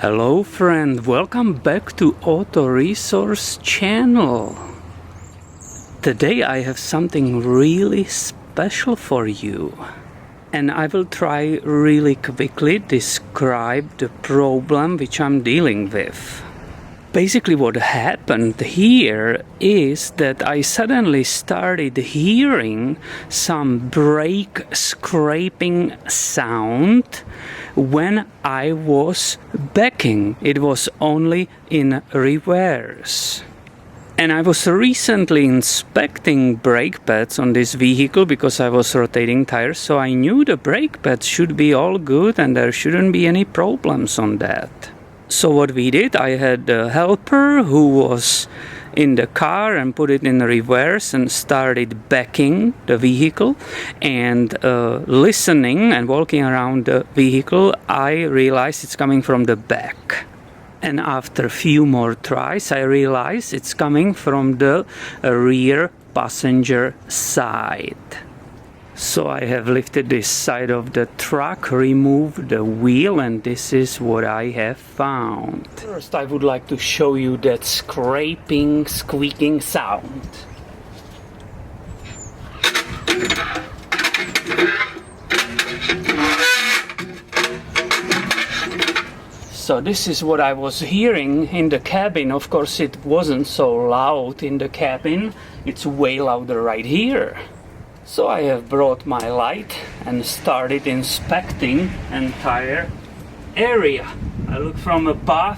Hello friend, welcome back to Auto Resource channel. Today I have something really special for you. And I will try really quickly describe the problem which I'm dealing with. Basically what happened here is that I suddenly started hearing some brake scraping sound when I was backing. It was only in reverse. And I was recently inspecting brake pads on this vehicle because I was rotating tires, so I knew the brake pads should be all good and there shouldn't be any problems on that. So what we did, I had a helper who was in the car and put it in reverse and started backing the vehicle, and listening and walking around the vehicle, I realized it's coming from the back. And after a few more tries, I realized it's coming from the rear passenger side. So I have lifted this side of the truck, removed the wheel, and this is what I have found. First I would like to show you that scraping, squeaking sound. So this is what I was hearing in the cabin. Of course it wasn't so loud in the cabin, it's way louder right here. So I have brought my light and started inspecting entire area. I look from above.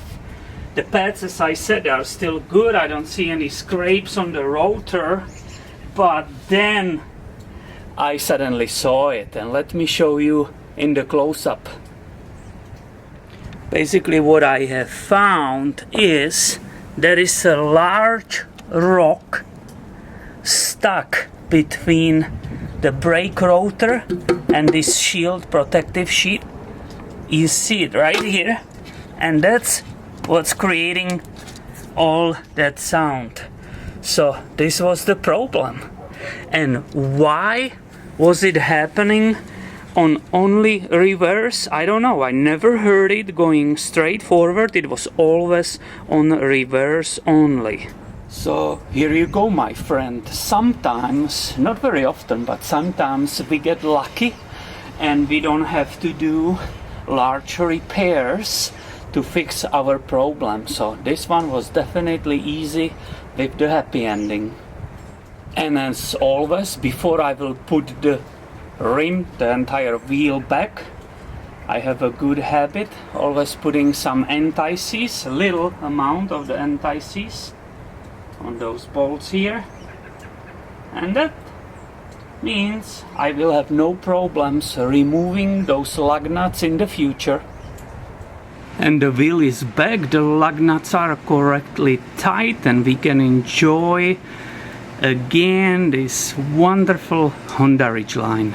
The pads, as I said, are still good. I don't see any scrapes on the rotor. But then I suddenly saw it, and let me show you in the close-up. Basically what I have found is there is a large rock stuck between the brake rotor and this shield protective sheet. You see it right here, and that's what's creating all that sound. So this was the problem. And why was it happening on only reverse? I don't know. I never heard it going straight forward. It was always on reverse only. So here you go, my friend. Sometimes, not very often, but sometimes we get lucky and we don't have to do large repairs to fix our problem. So this one was definitely easy with the happy ending. And as always, before I will put the rim, the entire wheel back, I have a good habit always putting some anti-seize, a little amount of the anti-seize on those bolts here, and that means I will have no problems removing those lug nuts in the future. And the wheel is back, the lug nuts are correctly tight, and we can enjoy again this wonderful Honda Ridgeline.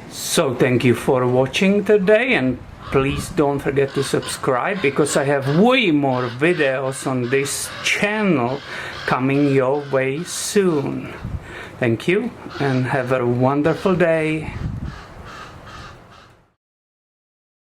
So thank you for watching today, and please don't forget to subscribe because I have way more videos on this channel coming your way soon. Thank you and have a wonderful day.